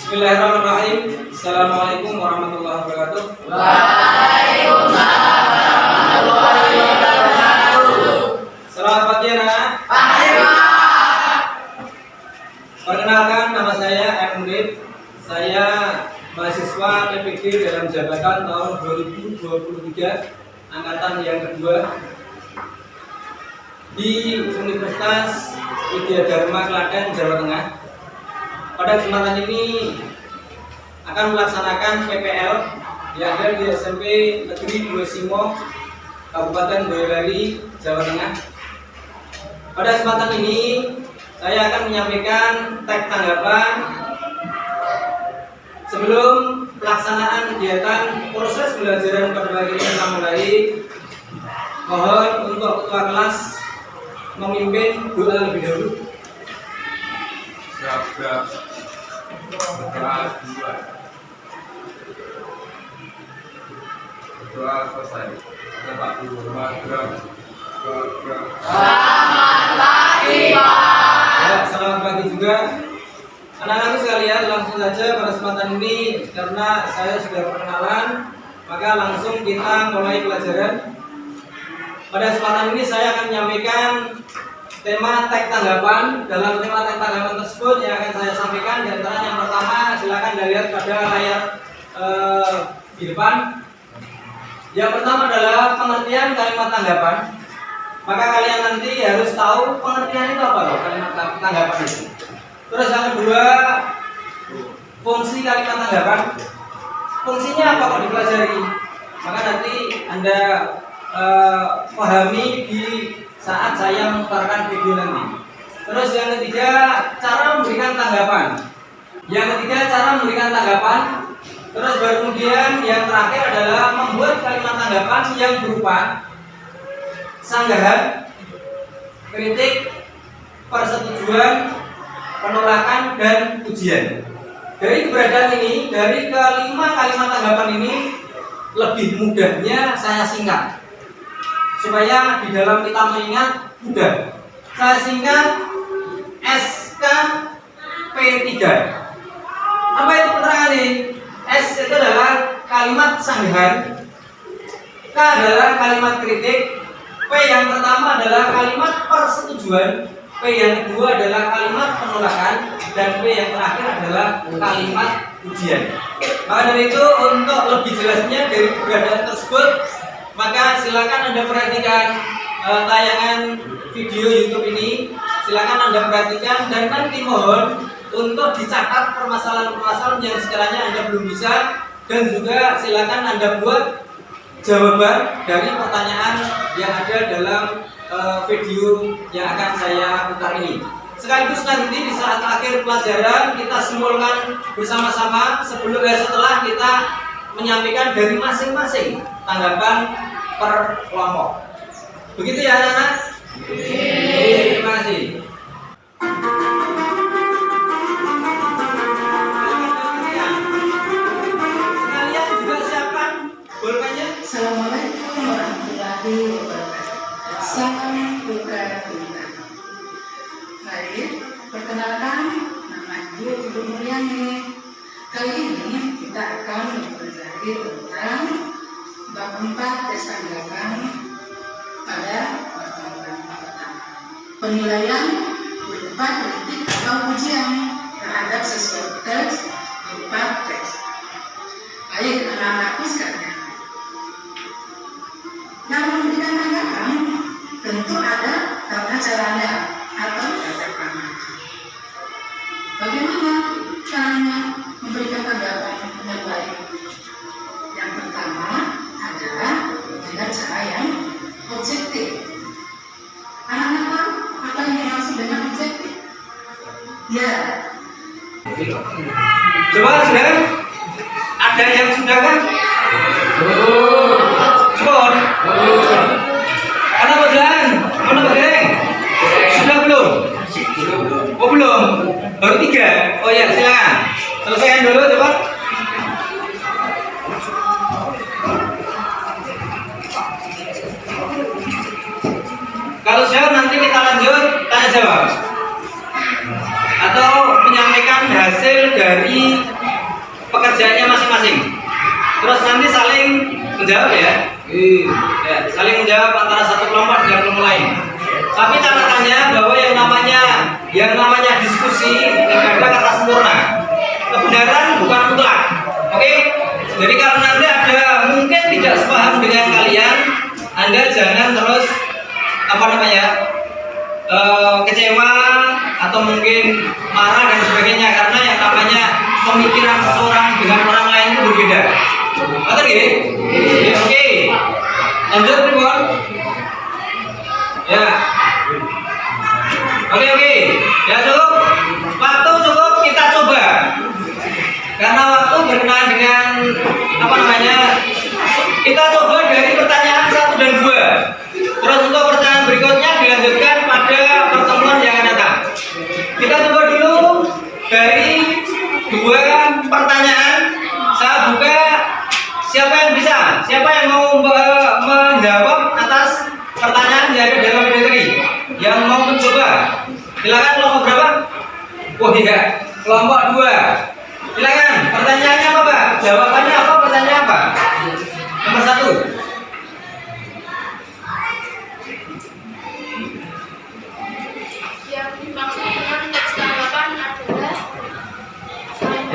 Bismillahirrahmanirrahim. Assalamualaikum warahmatullahi wabarakatuh. Waalaikumsalam warahmatullahi wabarakatuh. Selamat pagi anak. Pagi Pak. Perkenalkan, nama saya M. Mudib. Saya mahasiswa PPG dalam jabatan tahun 2023 angkatan yang kedua di Universitas Widya Dharma Klaten, Jawa Tengah. Pada kesempatan ini akan melaksanakan PPL yang ada di SMP Negeri Dua Simo, Kabupaten Boyolali, Jawa Tengah. Pada kesempatan ini saya akan menyampaikan teks tanggapan sebelum pelaksanaan kegiatan proses pembelajaran pada pagi ini telah mulai. Mohon untuk ketua kelas memimpin doa lebih dahulu. Siap. Doa selesai. Selamat pagi Pak. Ya, selamat pagi juga anak-anakku sekalian. Langsung saja pada kesempatan ini, karena saya sudah perkenalan, maka langsung kita mulai pelajaran. Pada kesempatan ini saya akan menyampaikan tema teks tanggapan. Dalam tema teks tanggapan tersebut yang akan saya sampaikan, di antara yang pertama, silakan dilihat pada layar di depan. Yang pertama adalah pengertian kalimat tanggapan. Maka kalian nanti harus tahu pengertian itu apa loh, kalimat tanggapan itu. Terus yang kedua, fungsi kalimat tanggapan. Fungsinya apa kok dipelajari? Maka nanti Anda pahami di saat saya memutarkan video nanti. Terus yang ketiga, cara memberikan tanggapan. Yang ketiga, cara memberikan tanggapan. Terus baru kemudian yang terakhir adalah membuat kalimat tanggapan yang berupa sanggahan, kritik, persetujuan, penolakan, dan ujian. Dari keberadaan ini, dari kelima kalimat tanggapan ini, lebih mudahnya saya singkat supaya di dalam kita mengingat mudah. Saya singkat SKP3. Apa itu keterangan ini? S itu adalah kalimat sanggahan, K adalah kalimat kritik, P yang pertama adalah kalimat persetujuan, P yang kedua adalah kalimat penolakan, dan P yang terakhir adalah kalimat ujian. Maka dari itu, untuk lebih jelasnya dari keberadaan tersebut, maka silakan Anda perhatikan tayangan video YouTube ini. Silakan Anda perhatikan dan nanti mohon untuk dicatat permasalahan-permasalahan yang sekiranya Anda belum bisa, dan juga silakan Anda buat jawaban dari pertanyaan yang ada dalam video yang akan saya putar ini. Sekaligus nanti di saat akhir pelajaran kita simpulkan bersama-sama setelah kita menyampaikan dari masing-masing tanggapan per kelompok. Begitu ya anak-anak? Terima kasih. Sekalian juga siapkan bolpennya. Assalamualaikum warahmatullahi wabarakatuh. Salam duka cita. Baik, perkenalkan, nama Ibu Mulyani. Kali ini kita akan mempelajari tentang bab 4 tes tanggapan pada pertemuan pertama. Penilaian berupa kritik atau ujian terhadap sesuatu teks berupa teks. Baik, anak-anakku sekalian. Dalam memberikan tanggapan tentu ada tata caranya atau tata krama. Bagaimana caranya memberikan tanggapan yang baik? Yang pertama adalah dengan cara yang objektif. Anak-anak tahu apa yang dimaksud dengan objektif? Ya. Coba sudah? Ada yang sudah kan? Spon. Mana bagian? Mana bagian? Sudah belum? Oh belum. Baru 3. Oh ya, silakan. Selesaikan dulu coba. Kalau siap nanti kita lanjut tanya jawab atau menyampaikan hasil dari pekerjaannya masing-masing. Terus nanti saling menjawab ya. Ya, saling menjawab antara satu kelompok dengan kelompok lain. Tapi catatannya bahwa yang namanya diskusi tidak ada kata sempurna. Kebenaran bukan mutlak. Oke? Jadi kalau nanti ada mungkin tidak sepaham dengan kalian, Anda jangan terus kecewa atau mungkin marah dan sebagainya, karena yang namanya pemikiran seseorang dengan orang lain itu berbeda. Betul gini? Oke. Lanjut Pribon. Ya. Oke. Ya cukup. Waktu cukup, kita coba. Karena waktu berkenaan dengan kita coba dari pertanyaan 1 dan 2. Terus untuk pertanyaan berikutnya dilanjutkan pada pertemuan yang akan datang. Kita coba dulu dari 2 pertanyaan. Saya buka, siapa yang bisa? Siapa yang mau menjawab atas pertanyaan yang ada dalam video tadi? Yang mau mencoba? Silakan, kelompok berapa? Oh iya, kelompok 2. Silakan, pertanyaannya apa, Pak? Jawabannya apa? Pertanyaan apa? Nomor 1. Yang dimaksudkan teks tanggapan adalah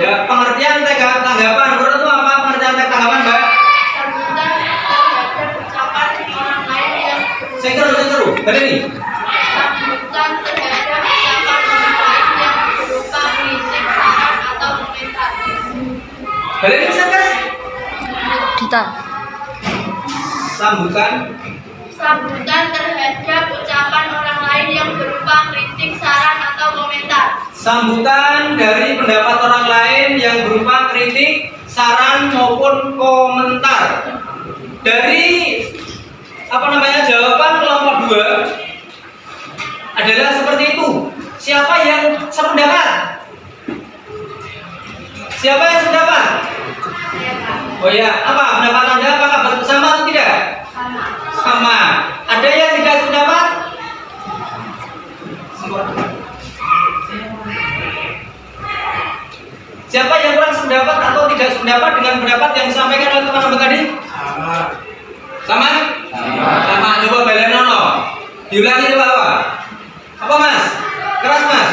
Ya, pengertian tanggapan. Menurut itu apa pengertian tanggapan, Mbak? sambutan terhadap ucapan orang lain yang Seru. Tadi nih. sambutan terhadap ucapan orang lain yang berupa kritik, saran atau komentar. Balik bisa, Guys? Dita. Sambutan terhadap ucapan orang lain yang berupa kritik, saran atau komentar. Sambutan dari pendapat orang lain yang berupa kritik, saran maupun komentar. Dari jawaban kelompok 2 adalah seperti itu. Siapa yang sependapat? Siapa yang sependapat? Oh ya, apa pendapat Anda? Apakah bersama atau tidak? Sama. Ada yang tidak sependapat? Siapa yang kurang sependapat atau tidak sependapat dengan pendapat yang disampaikan oleh teman-teman tadi? Sama? Coba balenono. Diulangi coba apa? Apa Mas? Keras Mas?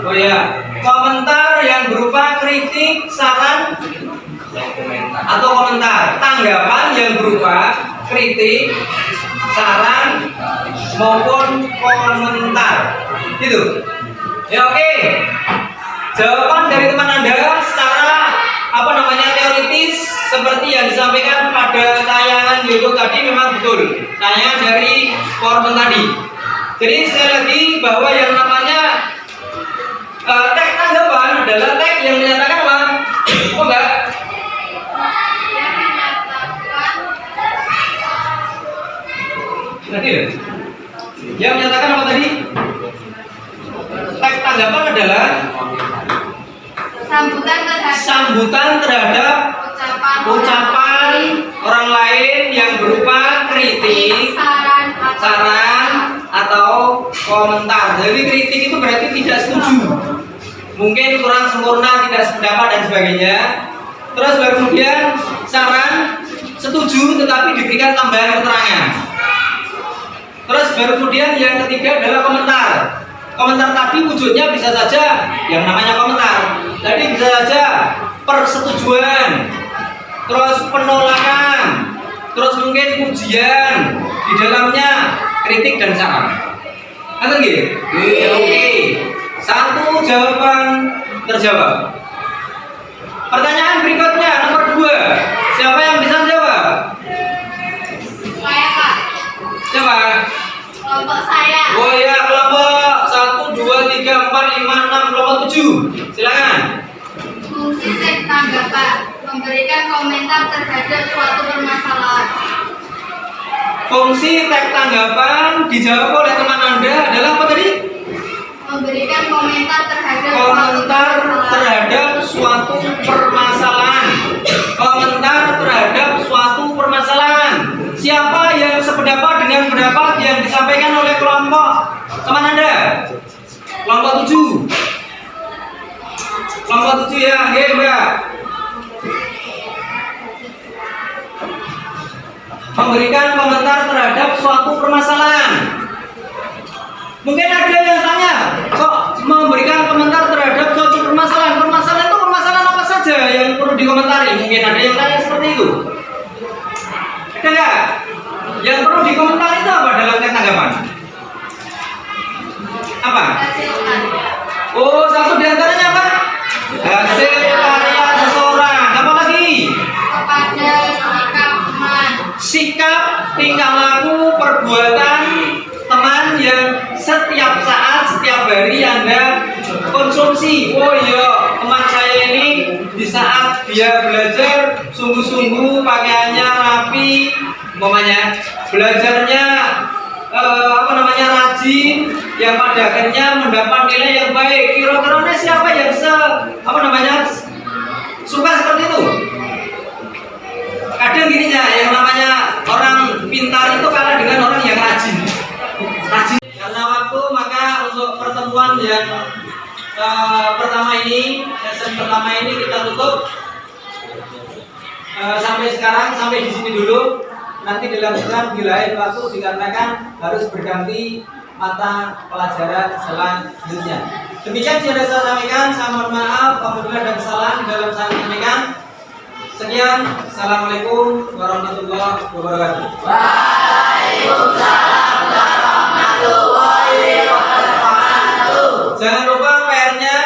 Oh ya, komentar yang berupa kritik, saran atau komentar. Tanggapan yang berupa kritik, saran maupun komentar. Gitu. Ya oke. Jawaban dari teman Anda secara teoritis seperti yang disampaikan pada tayangan YouTube tadi memang betul. Tayangan dari korban tadi. Jadi sekali lagi bahwa yang namanya tag tanggapan adalah tag yang menyatakan apa? Oh enggak? Tadi ya? Yang menyatakan apa tadi? Tag tanggapan adalah sambutan terhadap ucapan orang lain yang berupa kritik, saran atau komentar. Jadi kritik itu berarti tidak setuju, mungkin kurang sempurna, tidak sependapat dan sebagainya. Terus baru kemudian saran, setuju tetapi diberikan tambahan keterangan. Terus baru kemudian yang ketiga adalah komentar. Komentar tadi wujudnya bisa saja yang namanya komentar. Jadi bisa saja persetujuan, terus penolakan, terus mungkin pujian, di dalamnya kritik dan saran. Kan gitu? Oke. Satu jawaban terjawab. Pertanyaan berikutnya nomor 2. Siapa yang bisa jawab? Saya Kak. Siapa? Kelompok saya. Oh ya, kelompok 1, 2, 3, 4, 5, 6, kelompok 7. Silakan. Fungsi teks tanggapan memberikan komentar terhadap suatu permasalahan. Fungsi teks tanggapan dijawab oleh teman Anda adalah apa tadi? Memberikan komentar terhadap suatu permasalahan. Komentar terhadap suatu permasalahan. Siapa yang sependapat dengan pendapat yang disampaikan oleh kelompok teman ya, Mbak. Memberikan komentar terhadap suatu permasalahan. Mungkin ada yang tanya, kok memberikan komentar terhadap suatu permasalahan? Permasalahan itu permasalahan apa saja yang perlu dikomentari? Mungkin ada yang tanya seperti itu. Ada nggak? Yang perlu dikomentari itu apa dalam teks tanggapan? Apa? Oh, satu diantaranya apa? Hasil karya seseorang. Apa lagi? Kepada sikap teman. Sikap, tingkah laku, perbuatan teman yang setiap saat, setiap hari Anda konsumsi. Oh iya, teman saya ini di saat dia belajar sungguh-sungguh, pakaiannya rapi, umpamanya belajarnya rajin, yang pada akhirnya mendapat nilai yang baik. Kira-kira siapa yang suka seperti itu? Kadang gini ya, yang namanya orang pintar itu kalah dengan orang yang rajin. Karena waktu, maka untuk pertemuan yang pertama ini, sesi pertama ini kita tutup sampai sekarang, sampai di sini dulu. Nanti dilanjutkan di lain waktu dikarenakan harus berganti mata pelajaran selanjutnya. Demikian yang saya sampaikan. Saya mohon maaf apabila ada kesalahan dalam saya sampaikan. Sekian, assalamualaikum warahmatullahi wabarakatuh. Waalaikumsalam warahmatullahi wabarakatuh. Jangan lupa PR-nya,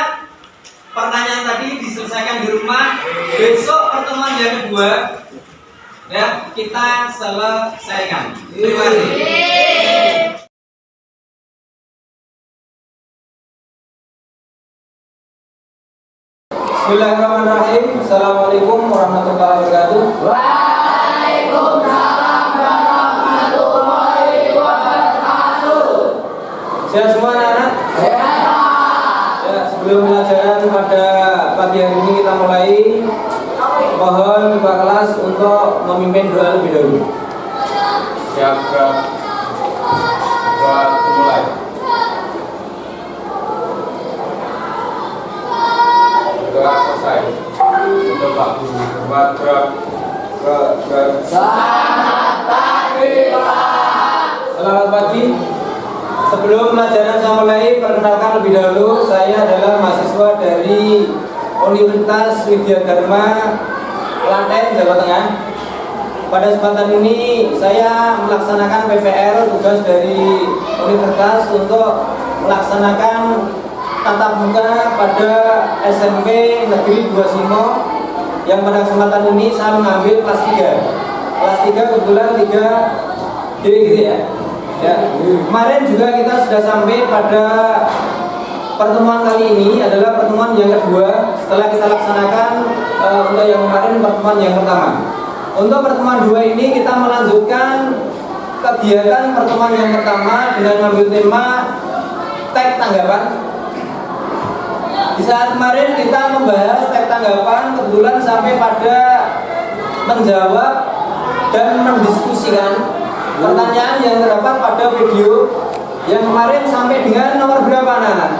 pertanyaan tadi diselesaikan di rumah. Besok pertemuan yang kedua, ya kita selesaikan. Terima kasih. Bismillahirrahmanirrahim. Assalamualaikum warahmatullahi wabarakatuh. Waalaikumsalam warahmatullahi wabarakatuh. Sehat semua anak-anak? Sehat. Ya, sebelum pelajaran pada pagi hari ini kita mulai. Mohon ketua kelas untuk memimpin doa lebih dahulu. Siap, buat mulai. Doa selesai. Untuk Pak Guru. Buat Selamat pagi, Pak. Selamat pagi. Sebelum pelajaran saya mulai, perkenalkan lebih dahulu, saya adalah mahasiswa dari Universitas Widya Dharma Klaten, Jawa Tengah. Pada kesempatan ini saya melaksanakan PPL, tugas dari universitas untuk melaksanakan tatap muka pada SMP Negeri 2 Simo, yang pada kesempatan ini saya mengambil kelas 3. Kelas 3 kebetulan 3D gitu ya. Ya, kemarin juga kita sudah sampai pada pertemuan kali ini adalah pertemuan yang kedua setelah kita laksanakan untuk yang kemarin pertemuan yang pertama. Untuk pertemuan 2 ini kita melanjutkan kegiatan pertemuan yang pertama dengan mengambil tema teks tanggapan. Di saat kemarin kita membahas teks tanggapan, kebetulan sampai pada menjawab dan mendiskusikan pertanyaan yang terdapat pada video yang kemarin sampai dengan nomor berapa anak-anak?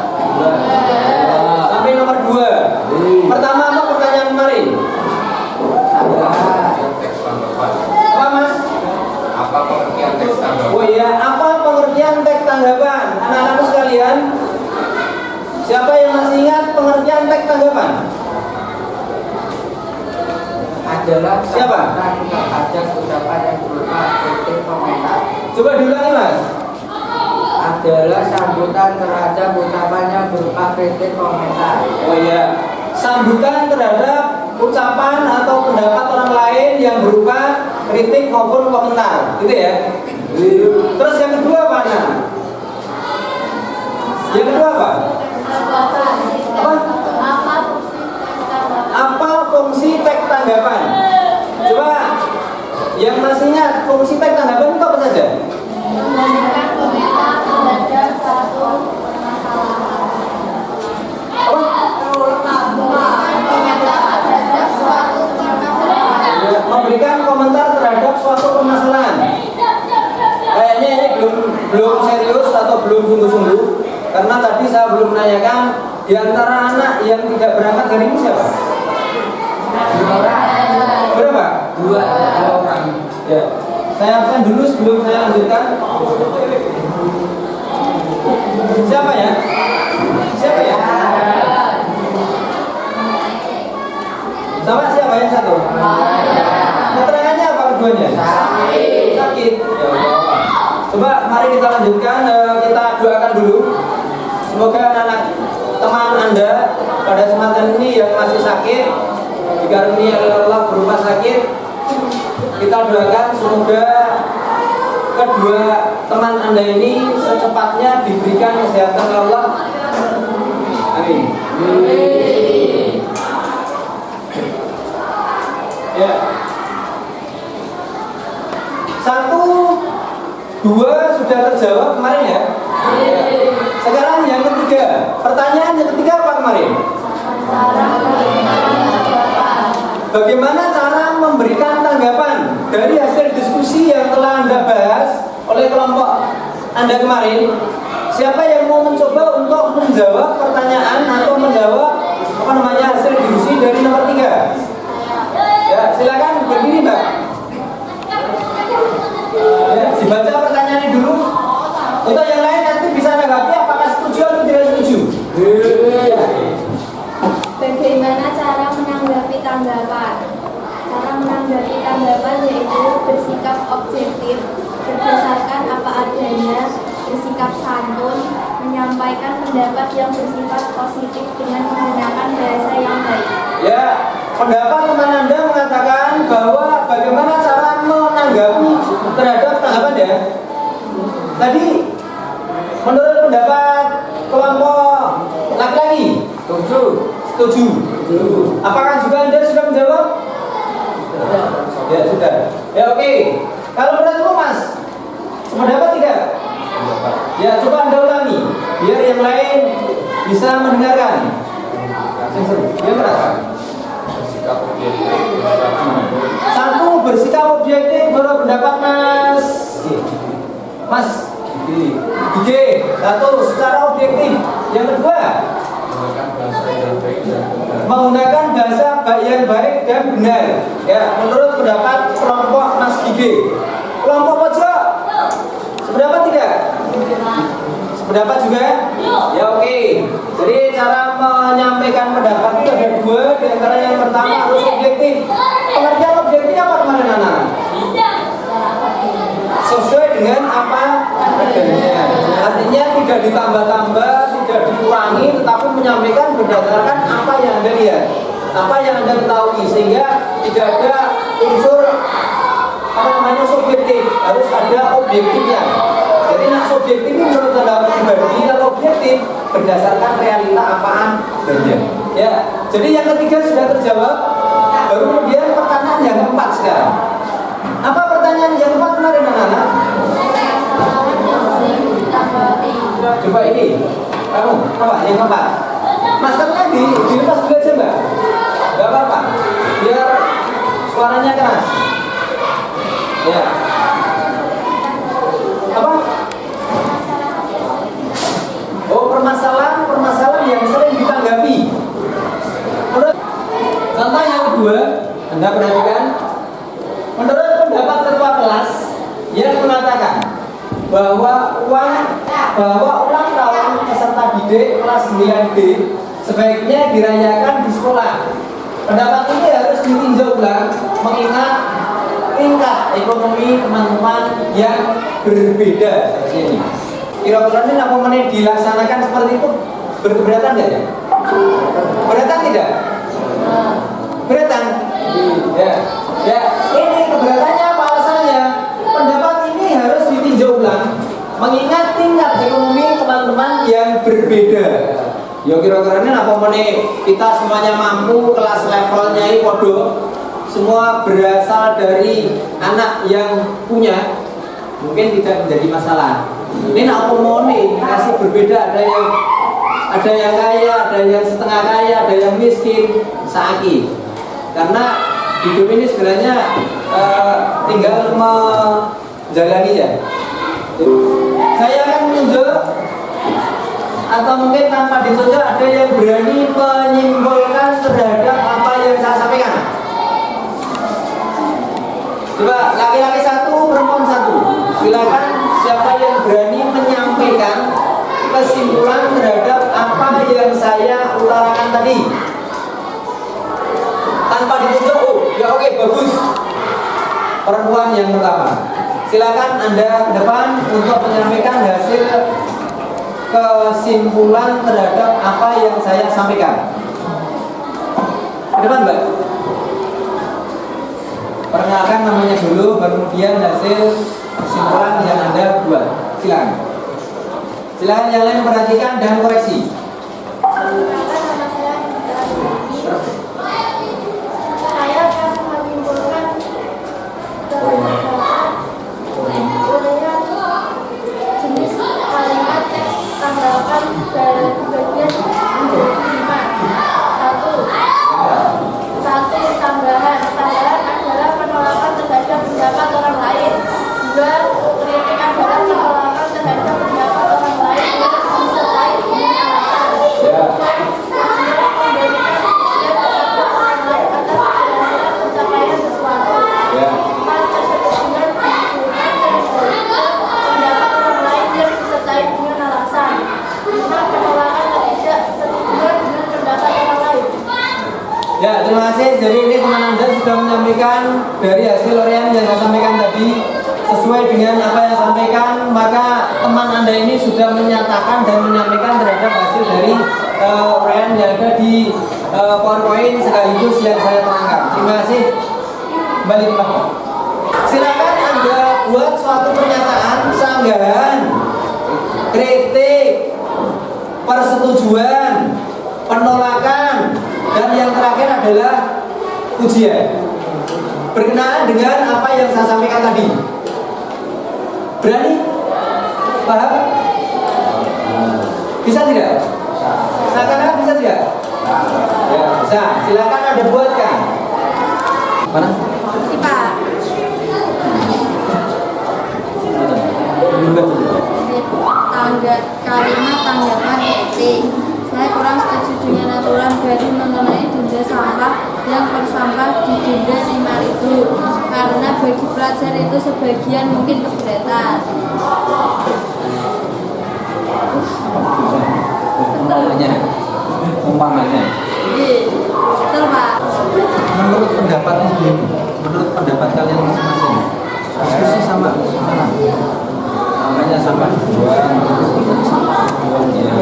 Sampai nomor 2. Pertama apa pertanyaan kemarin? teks tanggapan. Apa mas? Apa pengertian teks tanggapan? Oh iya, apa pengertian teks tanggapan? Anak-anakku sekalian, siapa yang masih ingat pengertian teks tanggapan? Adalah Siapa? terhadap ucapan yang berupa kritik komentar. Coba diulangi mas. Adalah sambutan terhadap ucapan yang berupa kritik komentar. Oh iya, sambutan terhadap ucapan atau pendapat orang lain yang berupa kritik maupun komentar, gitu ya. Terus yang kedua apa anak? Yang kedua apa? Apa fungsi teks tanggapan? Coba yang masih ingat fungsi teks tanggapan itu apa saja? Memberikan komentar terhadap suatu permasalahan. Memberikan komentar terhadap suatu permasalahan. Kayaknya ini belum serius atau belum sungguh-sungguh, karena tadi saya belum menanyakan Di antara anak yang tidak berangkat hari ini siapa? 2 orang. Berapa? 2 orang. Ya. Saya absen dulu sebelum saya lanjutkan. Siapa ya? Siapa ya? Sama siapa yang satu? Keterangannya apa keduanya? Sakit. Ya, coba mari kita lanjutkan. Kita doakan dulu. Semoga anak-anak teman Anda pada kesempatan ini yang masih sakit dikaruniai oleh Allah berupa sakit, kita doakan semoga kedua teman Anda ini secepatnya diberikan kesehatan oleh Allah. Amin. Ya. 1, 2 sudah terjawab kemarin ya. Sekarang yang ketiga. Pertanyaan yang ketiga apa kemarin? Bagaimana cara memberikan tanggapan dari hasil diskusi yang telah Anda bahas oleh kelompok Anda kemarin? Siapa yang mau mencoba untuk menjawab pertanyaan atau menjawab hasil diskusi dari nomor 3? Ya, silakan berdiri, Mbak. Ya, dibaca pertanyaannya dulu. Untuk yang lain nanti bisa menanggapi apakah setuju atau tidak setuju. Ya. Bagaimana cara menanggapi tanggapan? Cara menanggapi tanggapan yaitu bersikap objektif, berdasarkan apa adanya, bersikap santun, menyampaikan pendapat yang bersifat positif dengan menggunakan bahasa yang baik. Ya, pendapat teman Anda mengatakan bahwa bagaimana cara menanggapi terhadap tanggapan ya. Tadi menurut pendapat kelompok laki-laki setuju. Apakah juga Anda sudah menjawab? Ya sudah. Ya oke. Kalau menurutmu Mas, sependapat tidak? Ya coba Anda ulangi biar yang lain bisa mendengarkan. Dia merasa Bersikap objektif. 1 bersikap objektif menurut pendapat Mas. Mas G 1 secara objektif. Yang kedua menggunakan bahasa yang baik dan benar. Ya menurut pendapat kelompok Mas G. Kelompok pojok sependapat tidak? Sependapat juga? Ya oke. Jadi cara menyampaikan pendapat itu ada 2. Di antara yang pertama harus objektif. Pengertian objektif apa kemarin anak? Sesuai dengan apa adanya. Artinya tidak ditambah-tambah, tidak dikurangi, tetapi menyampaikan berdasarkan apa yang Anda lihat, apa yang Anda ketahui, sehingga tidak ada unsur subjektif, harus ada objektifnya. Jadi nak subjektif ini menurut pendapat pribadi, kalau objektif berdasarkan realita apaan adanya. Ya, jadi yang ketiga sudah terjawab. Baru kemudian pertanyaan yang keempat sekarang. Apa pertanyaan yang keempat kemarin anak-anak? Coba ini, kamu apa yang keempat? Maskernya dilepas dulu aja Mbak. Gak apa-apa, biar suaranya keras. Ya. Apa? Oh permasalahan yang sering ditanggapi. Contoh yang kedua, Anda perhatikan. Menurut pendapat ketua kelas yang mengatakan bahwa ulang tahun peserta didik kelas 9D sebaiknya dirayakan di sekolah. Pendapat ini harus ditinjau ulang mengingat tingkat ekonomi teman-teman yang berbeda seperti ini. Kira-kira ini apa menit dilaksanakan seperti itu berkeberatan tidak ya? Keberatan tidak? Keberatan? Ya. Ya, ini keberatannya apa alasannya? Pendapat ini harus ditinjau ulang mengingat tingkat ekonomi teman-teman yang berbeda. Ya kira-kira ini apa menit kita semuanya mampu, kelas levelnya ini bodoh. Semua berasal dari anak yang punya, mungkin tidak menjadi masalah. Ini nak mau nih masih berbeda, ada yang kaya, ada yang setengah kaya, ada yang miskin, saiki. Karena hidup ini sebenarnya tinggal menjalani ya. Saya akan menunjuk atau mungkin tanpa ditunjuk ada yang berani menyimpulkan terhadap apa yang saya sampaikan? Coba laki-laki satu, perempuan satu. Silakan siapa yang berani menyampaikan kesimpulan terhadap apa yang saya utarakan tadi tanpa ditunjuk. Oh, ya oke, bagus. Perempuan yang pertama. Silakan Anda ke depan untuk menyampaikan hasil kesimpulan terhadap apa yang saya sampaikan. Ke depan, Mbak. Perkenalkan namanya dulu, kemudian hasil kesimpulan yang Anda buat. Silakan. Silakan yang lain perhatikan dan koreksi. Saya akan menyimpulkan jenis kalimat tanggapan dari bagian 5. Satu, sanggahan. Sanggahan adalah penolakan terhadap pendapat orang lain. 2, kritik adalah penolakan terhadap pendapat orang lain yang disertai dengan alasan. Pencapaian sesuatu. Empat, persetujuan penunjukan pendapat orang lain yang disertai dengan alasan. 5, penolakan ketidaksetujuan dengan pendapat orang lain. Ya, terima kasih. Jadi ini teman Anda sudah menyampaikan dari hasil uraian yang saya sampaikan tadi sesuai dengan apa yang saya sampaikan, maka teman Anda ini sudah menyatakan dan menyampaikan terhadap hasil dari uraian yang ada di PowerPoint sekaligus yang saya terangkan. Terima kasih. Kembali ke Pak. Silakan Anda buat suatu pernyataan, sanggahan, kritik, persetujuan, penolakan, dan yang terakhir adalah pujian. Berkenaan dengan apa yang saya sampaikan tadi. Berani? Paham? Bisa tidak? Silakan, bisa tidak? Ya, bisa. Silakan Anda buatkan. Mana? Pak. Kalimat tanggapan etik. Saya kurang setuju dengan aturan baru mengenai denda sampah yang per sampah didenda 5.000 karena bagi pelajar itu sebagian mungkin keberatan. Umpamanya. Betul, Pak. Menurut pendapat kalian masing-masing, diskusi sama namanya sama dua ini temanya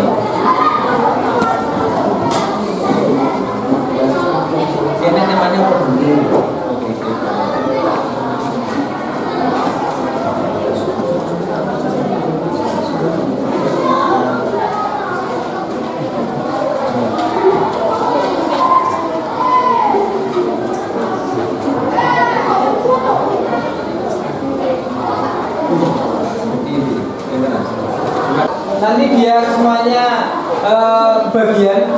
nanti biar semuanya bagian.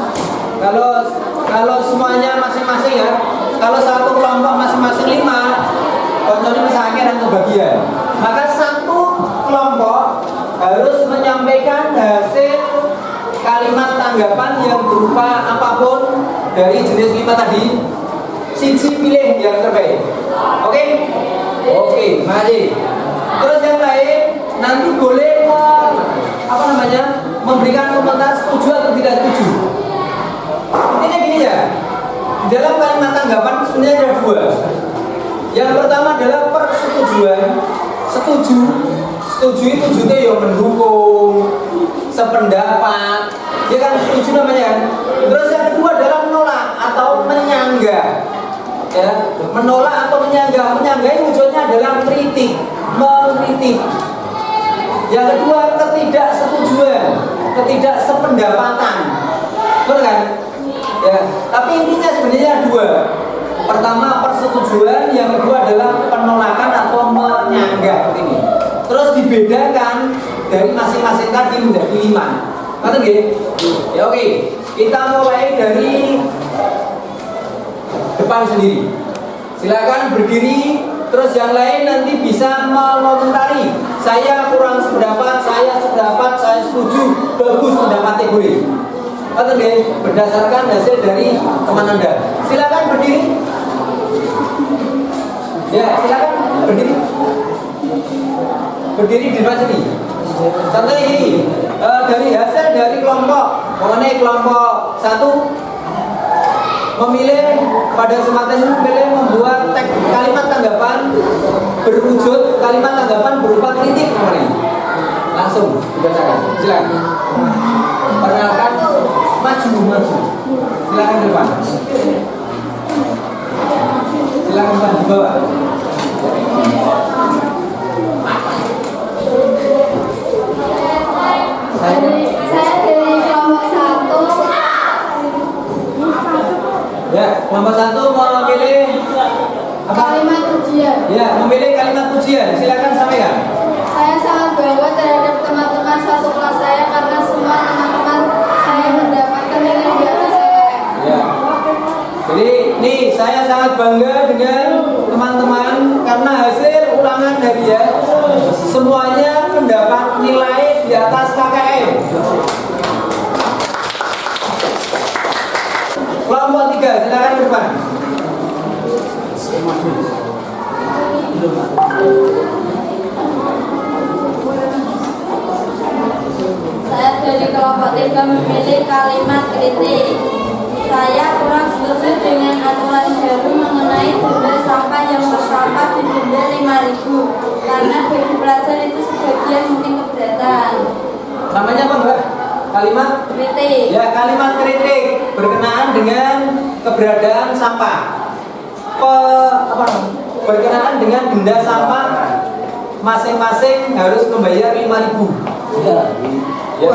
Kalau semuanya masing-masing ya, kalau satu kelompok masing-masing 5, contohnya misalnya atau bagian, maka satu kelompok harus menyampaikan hasil kalimat tanggapan yang berupa apapun dari jenis 5 tadi. Siji pilih yang terbaik. Oke? Oke, mari. Terus yang lain nanti boleh memberikan komentar setuju atau tidak setuju. Intinya gini ya, dalam kalimat tanggapan sebenarnya ada 2. Yang pertama adalah persetujuan. Setuju itu juga ya mendukung, sependapat, ya kan, setuju namanya kan. Terus yang kedua adalah menolak atau menyanggah. Ya, menolak atau menyanggah. Menyanggah itu wujudnya adalah kritik, mengkritik. Yang kedua ketidaksetujuan, ketidaksependapatan, betul kan? Ya, tapi intinya sebenarnya 2. Pertama persetujuan, yang kedua adalah penolakan atau menyanggah ini. Terus dibedakan dari masing-masing tadi menjadi 5. Ngerti nggih? Ya oke. Kita mulai dari depan sendiri. Silakan berdiri terus yang lain nanti bisa mengomentari. Saya kurang sependapat, saya sependapat, saya setuju, bagus pendapatnya boleh. Atau berdasarkan hasil dari teman Anda. Silakan berdiri. Ya, silakan berdiri. Berdiri di depan sini. Contohnya ini, dari hasil dari kelompok, mengenai kelompok 1 memilih pada kesempatan ini memilih membuat kalimat tanggapan berwujud kalimat tanggapan berupa kritik kemarin. Langsung dibacakan. Silakan. Perkenalkan, maju. Silakan depan. Silakan depan di bawah. Saya dari kelompok 1. Ya, kelompok 1 memilih apa? Kalimat pujian. Ya, memilih kalimat pujian. Silakan sampaikan. Saya sangat bangga terhadap teman-teman satu kelas saya karena semua teman-teman saya mendapatkan nilai di atas LKM. Ya. Jadi, nih saya sangat bangga dengan teman-teman karena hasil ulangan dari dia semuanya mendapat nilai di atas KKM. Kelompok 3, silakan ke depan. Saya dari kelompok 3 memilih kalimat kritik. Saya kurang setuju dengan aturan baru mengenai denda sampah yang bersampah didenda 5.000 karena bagi pelajar itu sebagian mungkin keberatan. Namanya apa, Mbak? Kalimat Kritik. ya, kalimat kritik berkenaan dengan keberadaan sampah. Berkenaan dengan denda sampah masing-masing harus membayar 5.000. Ya,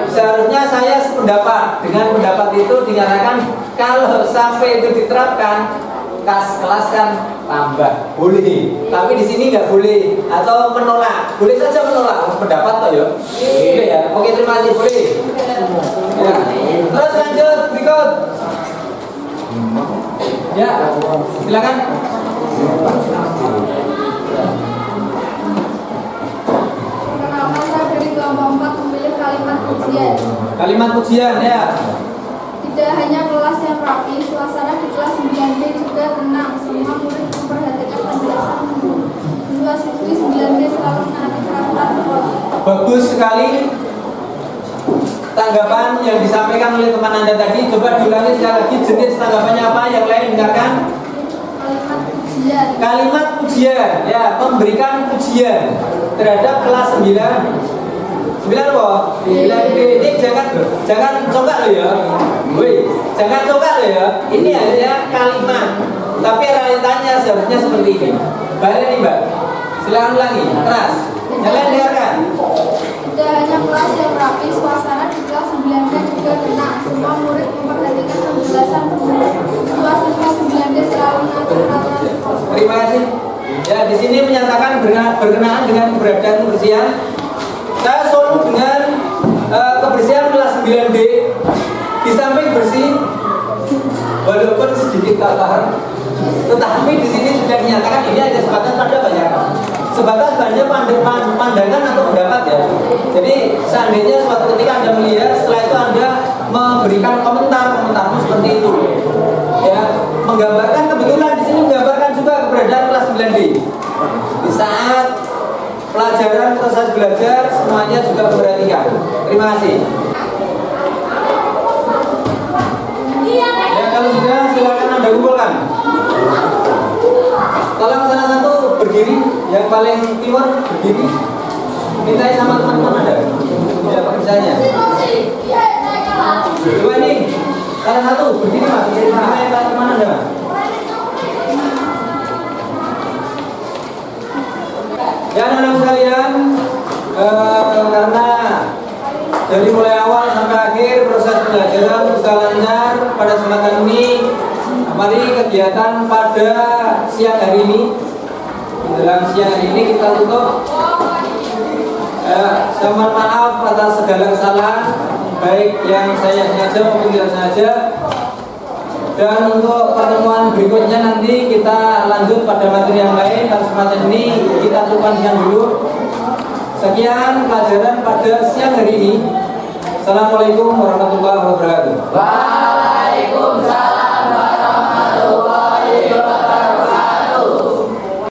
seharusnya saya sependapat dengan pendapat itu dinyatakan kalau sampai itu diterapkan kelas kan tambah boleh, tapi di sini nggak boleh atau menolak. Boleh saja menolak pendapat toh ya. Boleh ya. Oke, terima kasih, boleh. Ya. Terus lanjut berikut. Ya, silakan. Perkenalkan, saya dari kelompok 4 memilih kalimat pujian. Kalimat pujian ya. Tidak hanya kelas yang rapi, suasana di kelas 9B juga tenang. Semua murid memperhatikan penjelasan guru. Siswa-siswi 9B selalu menaati peraturan sekolah. Bagus sekali tanggapan yang disampaikan oleh teman Anda tadi. Coba diulangi sekali lagi, jenis tanggapannya apa? Yang lain dengarkan. Kalimat pujian. Kalimat pujian, ya, memberikan pujian terhadap kelas 9. 9 apa? 9B. Ini jangan coba lo ya. Woi, jangan coba lo ya. Ini hanya kalimat, tapi realitanya seharusnya seperti ini. Balik nih, Mbak. Silakan ulangi, keras. Yang lain dengarkan. Tidak hanya kelas yang rapi, suasana di kelas 9B juga tenang. Semua murid memperhatikan penjelasan guru. Siswa-siswi 9B selalu menaati peraturan sekolah. Terima kasih. Ya, di sini menyatakan berkenaan dengan keberadaan kebersihan. Saya selalu dengan kebersihan kelas 9B. Di samping bersih, walaupun sedikit kotor, tetapi di sini sudah dinyatakan ini ada sebatas pada banyak. Sebatas banyak pandangan atau pendapat ya. Jadi seandainya suatu ketika Anda melihat, setelah itu Anda memberikan komentarmu seperti itu. Ya, menggambarkan kebetulan di sini menggambarkan juga keberadaan kelas 9B. Di saat pelajaran proses belajar semuanya juga memperhatikan. Terima kasih. Ya, kalau sudah silakan Anda kumpulkan. Tolong salah satu berdiri, yang paling timur berdiri. Minta sama teman-teman Anda. Ya, pekerjaannya. Coba nih, salah satu berdiri Mas. Minta teman Anda. Ya, anak-anak sekalian, karena dari mulai awal sampai akhir proses pembelajaran berjalan lancar pada kesempatan ini. Mari kegiatan pada siang hari ini, menjelang siang hari ini kita tutup. Saya mohon maaf atas segala kesalahan, baik yang saya sengaja maupun tidak sengaja. Dan untuk pertemuan berikutnya nanti kita lanjut pada materi yang lain. Dan semacam ini kita cukupkan sekian dulu. Sekian pelajaran pada siang hari ini. Assalamualaikum warahmatullahi wabarakatuh. Waalaikumsalam.